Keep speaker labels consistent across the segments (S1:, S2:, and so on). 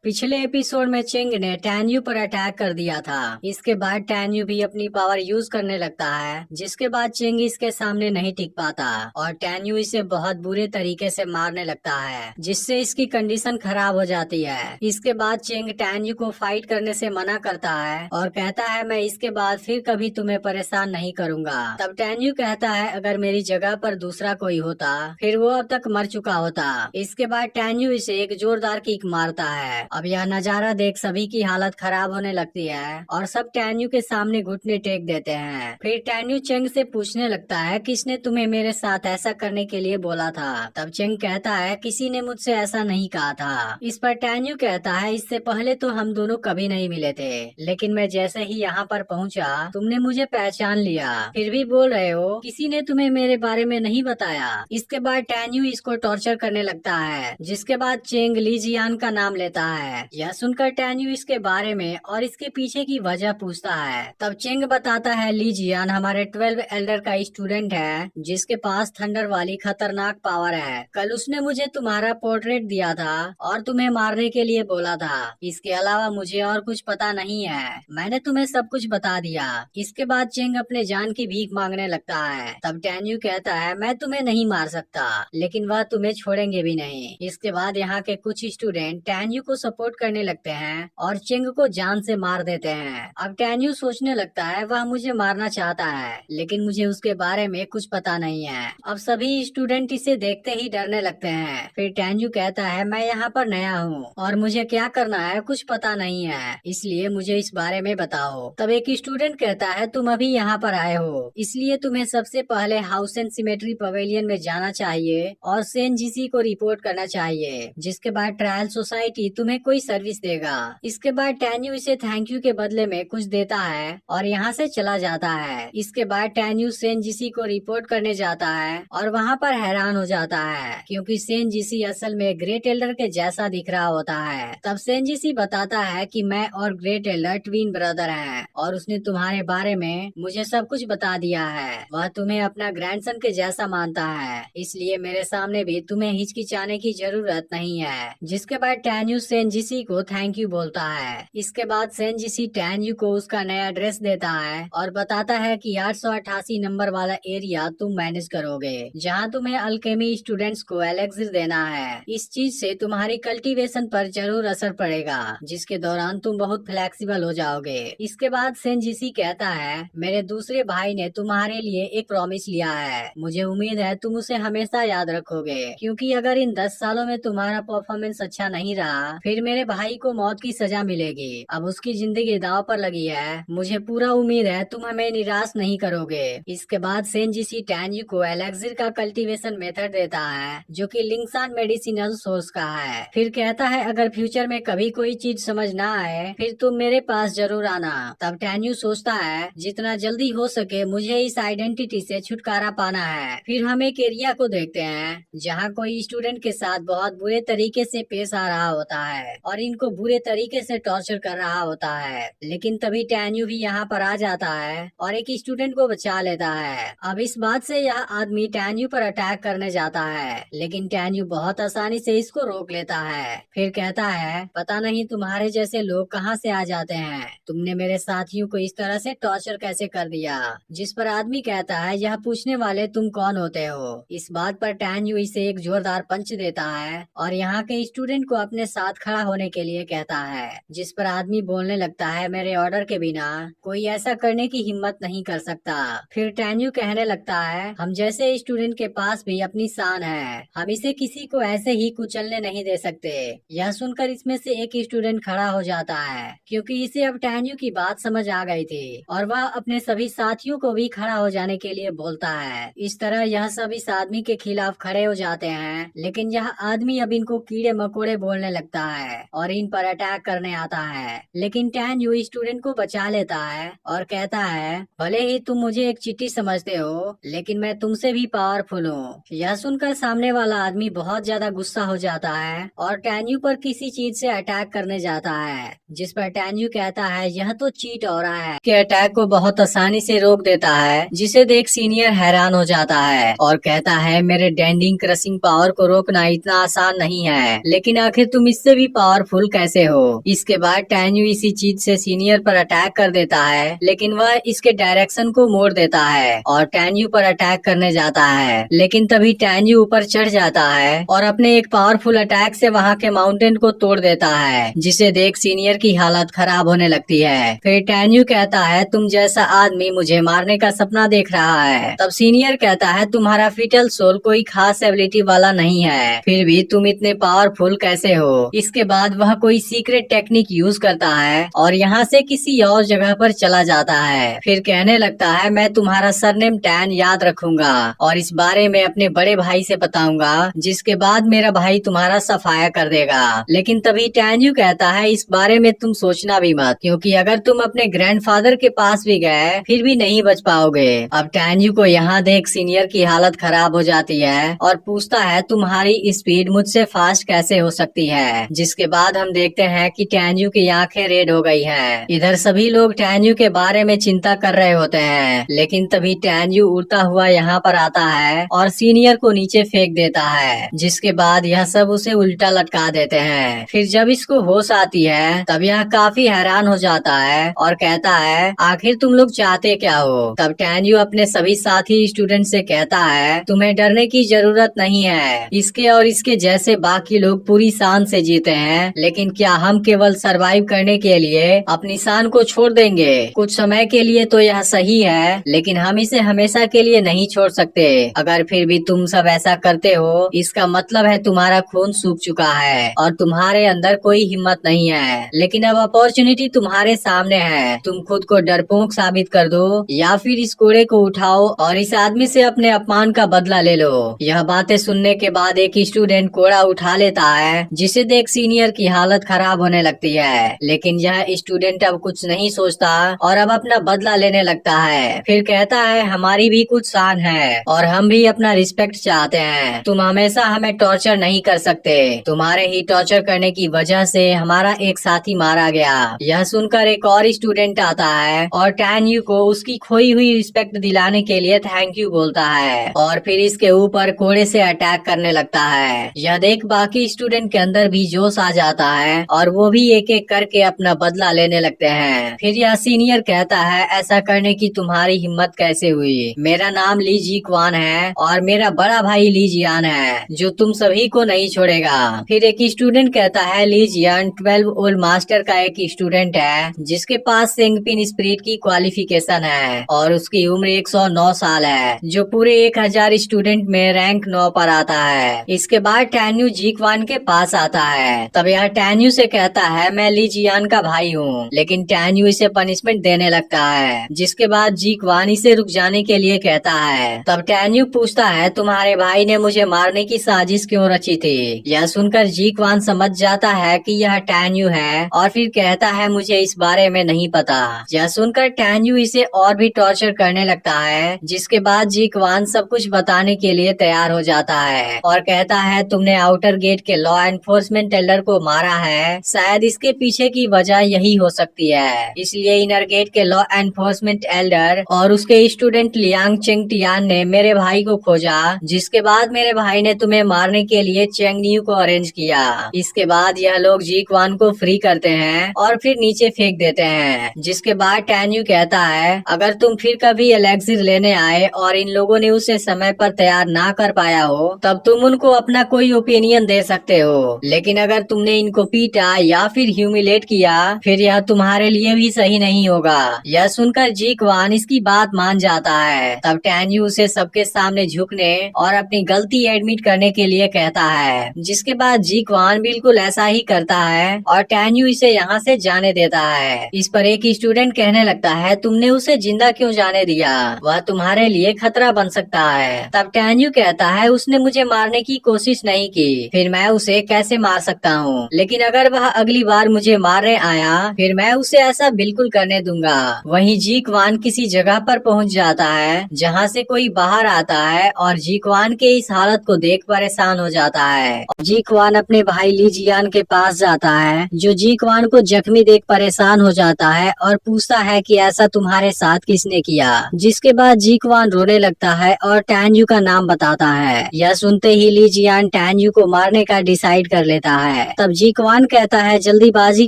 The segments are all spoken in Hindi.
S1: पिछले एपिसोड में चेंग ने टैन्यू पर अटैक कर दिया था। इसके बाद टैन्यू भी अपनी पावर यूज करने लगता है, जिसके बाद चेंग इसके सामने नहीं टिक पाता और टैन्यू इसे बहुत बुरे तरीके से मारने लगता है, जिससे इसकी कंडीशन खराब हो जाती है। इसके बाद चेंग टैन्यू को फाइट करने से मना करता है और कहता है मैं इसके बाद फिर कभी तुम्हें परेशान नहीं करूंगा। तब टैन्यू कहता है अगर मेरी जगह पर दूसरा कोई होता फिर वो अब तक मर चुका होता। इसके बाद टैन्यू इसे एक जोरदार किक मारता है। अब यह नजारा देख सभी की हालत खराब होने लगती है और सब टैन्यू के सामने घुटने टेक देते हैं। फिर टैन्यू चेंग से पूछने लगता है किसने तुम्हें मेरे साथ ऐसा करने के लिए बोला था। तब चेंग कहता है किसी ने मुझसे ऐसा नहीं कहा था। इस पर टैन्यू कहता है इससे पहले तो हम दोनों कभी नहीं मिले थे, लेकिन मैं जैसे ही यहाँ पर पहुँचा तुमने मुझे पहचान लिया, फिर भी बोल रहे हो किसी ने तुम्हें मेरे बारे में नहीं बताया। इसके बाद टैन्यू इसको टॉर्चर करने लगता है, जिसके बाद चेंग ली जियान का नाम लेता है। यह सुनकर टैन्यू इसके बारे में और इसके पीछे की वजह पूछता है। तब चेंग बताता है ली जियान हमारे 12 एल्डर का स्टूडेंट है, जिसके पास थंडर वाली खतरनाक पावर है। कल उसने मुझे तुम्हारा पोर्ट्रेट दिया था और तुम्हें मारने के लिए बोला था। इसके अलावा मुझे और कुछ पता नहीं है, मैंने तुम्हें सब कुछ बता दिया। इसके बाद चेंग अपने जान की भीख मांगने लगता है। तब टैन्यू कहता है मैं तुम्हें नहीं मार सकता, लेकिन वह तुम्हें छोड़ेंगे भी नहीं। इसके बाद यहाँ के कुछ स्टूडेंट टैन्यू को सपोर्ट करने लगते हैं और चेंग को जान से मार देते हैं। अब टैन्यू सोचने लगता है वह मुझे मारना चाहता है, लेकिन मुझे उसके बारे में कुछ पता नहीं है। अब सभी स्टूडेंट इसे देखते ही डरने लगते हैं। फिर टैन्यू कहता है मैं यहाँ पर नया हूँ और मुझे क्या करना है कुछ पता नहीं है, इसलिए मुझे इस बारे में बताओ। तब एक स्टूडेंट कहता है तुम अभी यहाँ पर आए हो, इसलिए तुम्हें सबसे पहले हाउस एंड सिमेट्री पवेलियन में जाना चाहिए और सेनजीसी को रिपोर्ट करना चाहिए, जिसके बाद ट्रायल सोसाइटी तुम्हें कोई सर्विस देगा। इसके बाद टैन्यू इसे थैंक यू के बदले में कुछ देता है और यहाँ से चला जाता है। इसके बाद टैन्यू सेनजीसी को रिपोर्ट करने जाता है और वहाँ पर हैरान हो जाता है, क्योंकि सेनजीसी असल में ग्रेट एल्डर के जैसा दिख रहा होता है। तब सेनजीसी बताता है कि मैं और ग्रेट एल्डर ट्विन ब्रदर हैं और उसने तुम्हारे बारे में मुझे सब कुछ बता दिया है। वह तुम्हें अपना ग्रैंडसन के जैसा मानता है, इसलिए मेरे सामने भी तुम्हें हिचकिचाने की जरूरत नहीं है। जिसके बाद टैन्यू सेनजीसी को थैंक यू बोलता है। इसके बाद सेनजीसी टैन्यू को उसका नया ड्रेस देता है और बताता है कि 888 नंबर वाला एरिया तुम मैनेज करोगे, जहां तुम्हें अल्केमी स्टूडेंट्स को एलेक्सिर देना है। इस चीज से तुम्हारी कल्टीवेशन पर जरूर असर पड़ेगा, जिसके दौरान तुम बहुत फ्लेक्सिबल हो जाओगे। इसके बाद सेनजीसी कहता है मेरे दूसरे भाई ने तुम्हारे लिए एक प्रॉमिस लिया है, मुझे उम्मीद है तुम उसे हमेशा याद रखोगे, क्योंकि अगर इन 10 सालों में तुम्हारा परफॉर्मेंस अच्छा नहीं रहा फिर मेरे भाई को मौत की सजा मिलेगी। अब उसकी जिंदगी दांव पर लगी है, मुझे पूरा उम्मीद है तुम हमें निराश नहीं करोगे। इसके बाद सेनजीसी टैन्यू को एलेक्सिर का कल्टीवेशन मेथड देता है, जो कि लिंगसान मेडिसिनल सोर्स का है। फिर कहता है अगर फ्यूचर में कभी कोई चीज समझ ना आए फिर तुम मेरे पास जरूर आना। तब टैन्यू सोचता है जितना जल्दी हो सके मुझे इस आइडेंटिटी से छुटकारा पाना है। फिर हम एक एरिया को देखते हैं जहाँ कोई स्टूडेंट के साथ बहुत बुरे तरीके से पेश आ रहा होता है और इनको बुरे तरीके से टॉर्चर कर रहा होता है, लेकिन तभी टैन्यू भी यहाँ पर आ जाता है और एक स्टूडेंट को बचा लेता है। अब इस बात से यह आदमी टैन्यू पर अटैक करने जाता है, लेकिन टैन्यू बहुत आसानी से इसको रोक लेता है। फिर कहता है पता नहीं तुम्हारे जैसे लोग कहाँ से आ जाते हैं, तुमने मेरे साथियों को इस तरह से टॉर्चर कैसे कर दिया। जिस पर आदमी कहता है यह पूछने वाले तुम कौन होते हो। इस बात पर टैन्यू इसे एक जोरदार पंच देता है और यहाँ के स्टूडेंट को अपने साथ खड़ा होने के लिए कहता है, जिस पर आदमी बोलने लगता है मेरे ऑर्डर के बिना कोई ऐसा करने की हिम्मत नहीं कर सकता। फिर टैन्यू कहने लगता है हम जैसे स्टूडेंट के पास भी अपनी शान है, हम इसे किसी को ऐसे ही कुचलने नहीं दे सकते। यह सुनकर इसमें से एक स्टूडेंट खड़ा हो जाता है, क्योंकि इसे अब टैन्यू की बात समझ आ गई थी और वह अपने सभी साथियों को भी खड़ा हो जाने के लिए बोलता है। इस तरह यह सब इस आदमी के खिलाफ खड़े हो जाते हैं, लेकिन यह आदमी अब इनको कीड़े मकोड़े बोलने लगता है और इन पर अटैक करने आता है। लेकिन टैन्यू स्टूडेंट को बचा लेता है और कहता है भले ही तुम मुझे एक चींटी समझते हो, लेकिन मैं तुमसे भी पावरफुल हूँ। यह सुनकर सामने वाला आदमी बहुत ज्यादा गुस्सा हो जाता है और टैन्यू पर किसी चीज से अटैक करने जाता है, जिस पर टैन्यू कहता है यह तो चीट हो रहा है कि अटैक को बहुत आसानी से रोक देता है, जिसे देख सीनियर हैरान हो जाता है और कहता है मेरे डेंडिंग क्रशिंग पावर को रोकना इतना आसान नहीं है, लेकिन आखिर तुम इससे भी पावरफुल कैसे हो। इसके बाद टैन्यू इसी चीज से सीनियर पर अटैक कर देता है, लेकिन वह इसके डायरेक्शन को मोड़ देता है और टैन्यू पर अटैक करने जाता है। लेकिन तभी टैन्यू ऊपर चढ़ जाता है और अपने एक पावरफुल अटैक से वहाँ के माउंटेन को तोड़ देता है, जिसे देख सीनियर की हालत खराब होने लगती है। फिर टैन्यू कहता है, तुम जैसा आदमी मुझे मारने का सपना देख रहा है। तब सीनियर कहता है, तुम्हारा फिटल सोल कोई खास एबिलिटी वाला नहीं है, फिर भी तुम इतने पावरफुल कैसे हो। इसके बाद वह कोई सीक्रेट टेक्निक यूज करता है और यहाँ से किसी और जगह पर चला जाता है। फिर कहने लगता है, मैं तुम्हारा सरनेम टैन याद रखूंगा और इस बारे में अपने बड़े भाई से बताऊंगा, जिसके बाद मेरा भाई तुम्हारा सफाया कर देगा। लेकिन तभी टैन्यू कहता है, इस बारे में तुम सोचना भी मत, क्योंकि अगर तुम अपने ग्रैंडफादर के पास भी गए फिर भी नहीं बच पाओगे। अब टैन्यू को यहाँ देख सीनियर की हालत खराब हो जाती है और पूछता है, तुम्हारी स्पीड मुझसे फास्ट कैसे हो सकती है। जिसके बाद हम देखते हैं कि टैन्यू की आंखें रेड हो गई हैं। इधर सभी लोग टैन्यू के बारे में चिंता कर रहे होते हैं, लेकिन तभी टैन्यू उड़ता हुआ यहाँ पर आता है और सीनियर को नीचे फेंक देता है। जिसके बाद यह सब उसे उल्टा लटका देते हैं। फिर जब इसको होश आती है तब यह काफी हैरान हो जाता है और कहता है, आखिर तुम लोग चाहते क्या हो। तब टैन्यू अपने सभी साथी स्टूडेंट से कहता है, तुम्हें डरने की जरूरत नहीं है। इसके और इसके जैसे बाकी लोग पूरी शान से जीते हैं, लेकिन क्या हम केवल सरवाइव करने के लिए अपनी शान को छोड़ देंगे। कुछ समय के लिए तो यह सही है, लेकिन हम इसे हमेशा के लिए नहीं छोड़ सकते। अगर फिर भी तुम सब ऐसा करते हो, इसका मतलब है तुम्हारा खून सूख चुका है और तुम्हारे अंदर कोई हिम्मत नहीं है। लेकिन अब अपॉर्चुनिटी तुम्हारे सामने है, तुम खुद को डरपोक साबित कर दो या फिर इस कोड़े को उठाओ और इस आदमी से अपने अपमान का बदला ले लो। यह बातें सुनने के बाद एक स्टूडेंट कोड़ा उठा लेता है, जिसे देख सीनियर की हालत खराब होने लगती है। लेकिन यह स्टूडेंट अब कुछ नहीं सोचता और अब अपना बदला लेने लगता है। फिर कहता है, हमारी भी कुछ शान है और हम भी अपना रिस्पेक्ट चाहते हैं। तुम हमेशा हमें टॉर्चर नहीं कर सकते। तुम्हारे ही टॉर्चर करने की वजह से हमारा एक साथी मारा गया। यह सुनकर एक और स्टूडेंट आता है और टैन्यू को उसकी खोई हुई रिस्पेक्ट दिलाने के लिए थैंक यू बोलता है और फिर इसके ऊपर कोड़े से अटैक करने लगता है। यह देख बाकी स्टूडेंट के अंदर भी जोश आ जाता है और वो भी एक एक करके अपना बदला लेने लगते हैं। फिर यह सीनियर कहता है, ऐसा करने की तुम्हारी हिम्मत कैसे हुई। मेरा नाम ली जी क्वान है और मेरा बड़ा भाई ली जियान है, जो तुम सभी को नहीं छोड़ेगा। फिर एक स्टूडेंट कहता है, ली जियान 12 ओल्ड मास्टर का एक स्टूडेंट है, जिसके पास सेंगपिन स्पिरिट की क्वालिफिकेशन है और उसकी उम्र 109 साल है, जो पूरे 1000 स्टूडेंट में रैंक 9 पर आता है। इसके बाद टैन्यू जी क्वान के पास आता है। तब यह टैन्यू से कहता है, मैं ली जियान का भाई हूँ, लेकिन टैन्यू इसे पनिशमेंट देने लगता है। जिसके बाद जी क्वान इसे रुक जाने के लिए कहता है। तब टैन्यू पूछता है, तुम्हारे भाई ने मुझे मारने की साजिश क्यों रची थी। यह सुनकर जी क्वान समझ जाता है कि यह टैन्यू है और फिर कहता है, मुझे इस बारे में नहीं पता। यह सुनकर टैन्यू इसे और भी टॉर्चर करने लगता है। जिसके बाद जी क्वान सब कुछ बताने के लिए तैयार हो जाता है और कहता है, तुमने आउटर गेट के लॉ एनफोर्समेंट एल्डर को मारा है, शायद इसके पीछे की वजह यही हो सकती है। इसलिए इनर गेट के लॉ एनफोर्समेंट एल्डर और उसके स्टूडेंट लियांग चेंग टियान ने मेरे भाई को खोजा, जिसके बाद मेरे भाई ने तुम्हें मारने के लिए चेंग न्यू को अरेंज किया। इसके बाद यह लोग जी क्वान को फ्री करते हैं और फिर नीचे फेंक देते हैं। जिसके बाद टैन्यू कहता है, अगर तुम फिर कभी एलेक्सिर लेने आए और इन लोगों ने उसे समय पर तैयार ना कर पाया हो, तब तुम उनको अपना कोई ओपिनियन दे सकते हो। लेकिन अगर तुमने इनको पीटा या फिर ह्यूमिलेट किया, फिर यह तुम्हारे लिए भी सही नहीं होगा। यह सुनकर जी क्वान इसकी बात मान जाता है। तब टैन्यू उसे सबके सामने झुकने और अपनी गलती एडमिट करने के लिए कहता है। जिसके बाद जी क्वान बिल्कुल ऐसा ही करता है और टैन्यू इसे यहाँ से जाने देता है। इस पर एक स्टूडेंट कहने लगता है, तुमने उसे जिंदा क्यों जाने दिया, वह तुम्हारे लिए खतरा बन सकता है। तब टैन्यू कहता है, उसने मुझे मारने की कोशिश नहीं की, फिर मैं उसे कैसे मार सकता हूँ। लेकिन अगर वह अगली बार मुझे मारने आया, फिर मैं उसे ऐसा बिल्कुल करने दूंगा। वहीं जी क्वान किसी जगह पर पहुँच जाता है जहाँ से कोई बाहर आता है और जी क्वान के इस हालत को देख परेशान हो जाता है। जी क्वान अपने भाई ली जियान के पास जाता है, जो जी क्वान को जख्मी देख परेशान हो जाता है और पूछता है कि ऐसा तुम्हारे साथ किसने किया। जिसके बाद जी क्वान रोने लगता है और टैन्यू का नाम बताता है। यह सुनते ही ली जियान टैन्यू को मारने का डिसाइड कर लेता है। है। तब जी क्वान कहता है जल्दीबाजी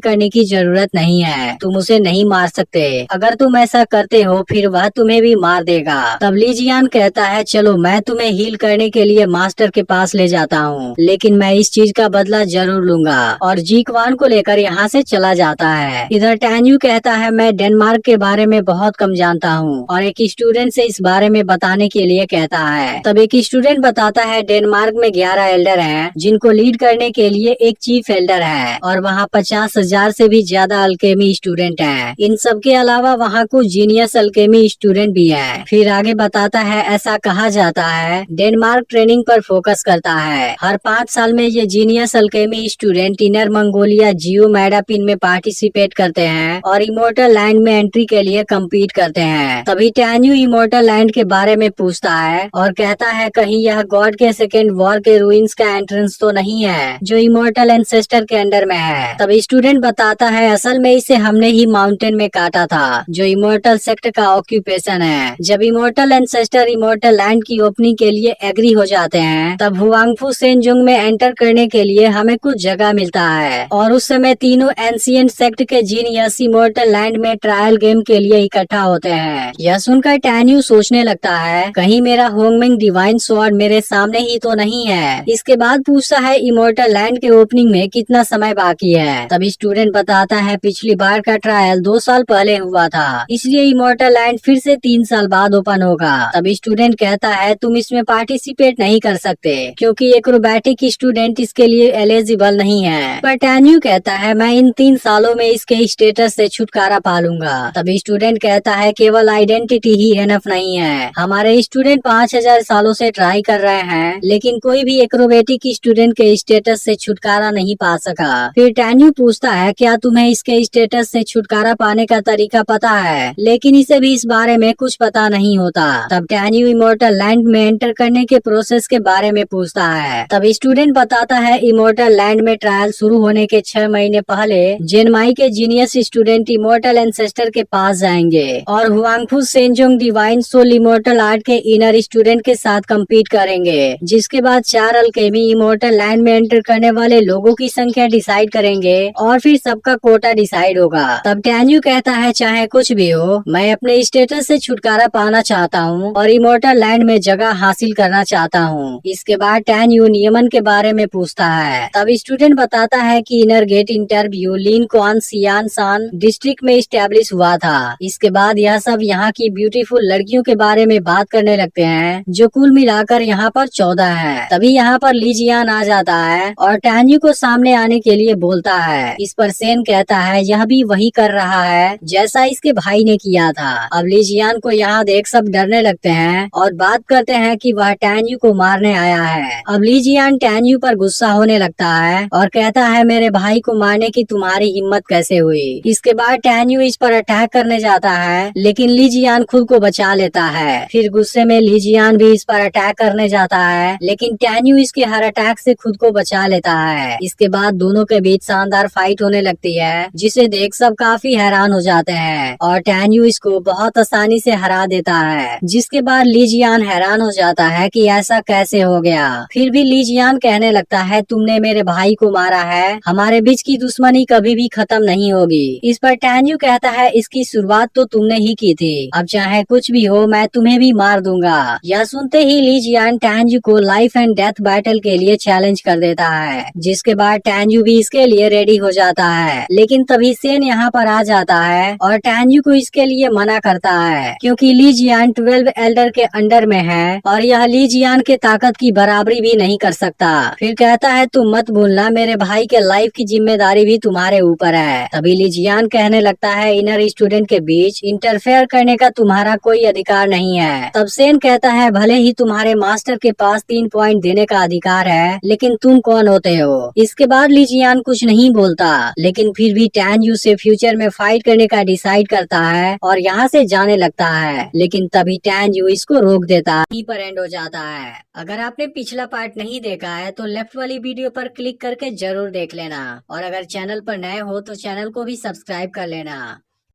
S1: करने की जरूरत नहीं है, तुम उसे नहीं मार सकते, अगर तुम ऐसा करते हो फिर वह तुम्हें भी मार देगा। तब ली जियान कहता है चलो मैं तुम्हें हील करने के लिए मास्टर के पास ले जाता हूँ, लेकिन मैं इस चीज का बदला जरूर लूंगा, और जी क्वान को लेकर यहाँ से चला जाता है। इधर टैन्यू कहता है मैं डेनमार्क के बारे में बहुत कम जानता हूँ, और एक स्टूडेंट से इस बारे में बताने के लिए कहता है। तब एक स्टूडेंट बताता है डेनमार्क में 11 एल्डर हैं, जिनको लीड करने के लिए एक चीफ एल्डर है, और वहाँ 50,000 से भी ज्यादा अल्केमी स्टूडेंट हैं। इन सब के अलावा वहाँ कुछ जीनियस अल्केमी स्टूडेंट भी हैं। फिर आगे बताता है ऐसा कहा जाता है डेनमार्क ट्रेनिंग पर फोकस करता है। हर 5 साल में ये genius alchemy student inner Mongolia जियो मैडापिन में पार्टिसिपेट करते हैं और इमोर्टल लैंड में एंट्री के लिए कम्पीट करते हैं। तभी टैन्यू इमोर्टल लैंड के बारे में पूछता है और कहता है कहीं यह गॉड के सेकेंड वॉर के रूइंस का एंट्रेंस तो नहीं है जो इमोर्टल एंसेस्टर के अंडर में है। तब स्टूडेंट बताता है असल में इसे हमने ही माउंटेन में काटा था, जो इमोर्टल सेक्ट का ऑक्यूपेशन है। जब इमोर्टल एंसेस्टर इमोर्टल लैंड की ओपनिंग के लिए एग्री हो जाते हैं, तब हुआंगफू सेनजुंग में एंटर करने के लिए हमें कुछ जगह मिलता है, और उस समय तीनों एंशिएंट सेक्ट के जीनियस इमोर्टल लैंड में ट्रायल गेम के लिए इकट्ठा होते हैं। यह सुनकर टैन्यू सोचने लगता है कहीं मेरा होंगमिंग डिवाइन स्वॉर्ड मेरे सामने ही तो नहीं है। इसके बाद पूछता है इमोर्टल लैंड के ओपनिंग में कितना समय बाकी है। तब स्टूडेंट बताता है पिछली बार का ट्रायल 2 साल पहले हुआ था, इसलिए इमोर्टल लैंड फिर से 3 साल बाद ओपन होगा। तब स्टूडेंट कहता है तुम इसमें पार्टिसिपेट नहीं कर सकते क्योंकि एक्रोबैटिक स्टूडेंट इसके लिए एलिजिबल नहीं है। पर टैन्यू कहता है मैं इन 3 सालों में इसके स्टेटस से छुटकारा पालूंगा। तब स्टूडेंट कहता है केवल आइडेंटिटी ही एनफ नहीं है, हमारे स्टूडेंट 5000 सालों से ट्राई कर रहे हैं, लेकिन कोई भी एक्रोबैटिक स्टूडेंट के स्टेटस से छुटकारा नहीं पा सका। फिर टैन्यू पूछता है क्या तुम्हें इसके स्टेटस से छुटकारा पाने का तरीका पता है, लेकिन इसे भी इस बारे में कुछ पता नहीं होता। तब टैन्यू इमोर्टल लैंड में एंटर करने के प्रोसेस के बारे में पूछता है। तब स्टूडेंट बताता है इमोर्टल लैंड में ट्रायल शुरू होने के 6 महीने पहले जेनमाई के जीनियस स्टूडेंट इमोर्टल एंसेस्टर के पास जाएंगे और Huangfu सेनजोंग divine soul immortal art के इनर स्टूडेंट के साथ कम्पीट करेंगे, जिसके बाद 4 अल्केमी इमोर्टल लैंड में एंटर करने वाले लोगों की संख्या डिसाइड करेंगे और फिर सबका कोटा डिसाइड होगा। तब टैन्यू कहता है चाहे कुछ भी हो मैं अपने स्टेटस से छुटकारा पाना चाहता हूँ और इमोर्टल लैंड में जगह हासिल करना चाहता हूँ। इसके बाद टैन्यू नियमन के बारे में पूछता है। तब स्टूडेंट बताता है कि इनर गेट इंटरव्यू लिन क्वान सियान सान डिस्ट्रिक्ट में स्टैब्लिश हुआ था। इसके बाद यह सब यहाँ की ब्यूटीफुल लड़कियों के बारे में बात करने लगते हैं, जो कुल मिलाकर यहाँ पर 14 है। तभी यहाँ पर ली जियान आ जाता है और टैन्यू को सामने आने के लिए बोलता है। इस पर सेन कहता है यह भी वही कर रहा है जैसा इसके भाई ने किया था। अब ली जियान को यहाँ देख सब डरने लगते हैं और बात करते हैं कि वह टैन्यू को मारने आया है। अब ली जियान टैन्यू पर गुस्सा होने लगता है और कहता है मेरे भाई को मारने की तुम्हारी हिम्मत कैसे हुई। इसके बाद टैन्यू इस पर अटैक करने जाता है, लेकिन ली जियान खुद को बचा लेता है। फिर गुस्से में ली जियान भी इस पर अटैक करने जाता है, लेकिन टैन्यू इसके हर अटैक से खुद को बचा लेता है। इसके बाद दोनों के बीच शानदार फाइट होने लगती है, जिसे देख सब काफी हैरान हो जाते हैं और टैन्यू इसको बहुत आसानी से हरा देता है। जिसके बाद ली जियान हैरान हो जाता है कि ऐसा कैसे हो गया। फिर भी ली जियान कहने लगता है तुमने मेरे भाई को मारा है, हमारे बीच की दुश्मनी कभी भी खत्म नहीं होगी। इस पर टैन्यू कहता है इसकी शुरुआत तो तुमने ही की थी, अब चाहे कुछ भी हो मैं तुम्हें भी मार दूंगा। यह सुनते ही ली जियान टैन्यू को लाइफ एंड डेथ बैटल के लिए चैलेंज कर देता है, जिसके बाद टैन्यू भी इसके लिए रेडी हो जाता है। लेकिन तभी सेन यहाँ पर आ जाता है और टैन्यू को इसके लिए मना करता है, क्योंकि ली जियान 12 एल्डर के अंडर में है और यह ली जियान के ताकत की बराबरी भी नहीं कर सकता। फिर कहता है तुम मत भूलना मेरे भाई के लाइफ की जिम्मेदारी भी तुम्हारे ऊपर है। तभी ली जियान कहने लगता है इनर स्टूडेंट के बीच इंटरफेयर करने का तुम्हारा कोई अधिकार नहीं है। तब सेन कहता है भले ही तुम्हारे मास्टर के पास 3 पॉइंट देने का अधिकार है, लेकिन तुम कौन होते हो। इसके बाद ली जियान कुछ नहीं बोलता, लेकिन फिर भी टैन्यू से फ्यूचर में फाइट करने का डिसाइड करता है और यहाँ से जाने लगता है। लेकिन तभी टैन्यू इसको रोक देता है, यहीं पर एंड हो जाता है। अगर आपने पिछला पार्ट नहीं देखा है तो लेफ्ट वाली वीडियो पर क्लिक करके जरूर देख लेना, और अगर चैनल पर नए हो तो चैनल को भी सब्सक्राइब कर लेना।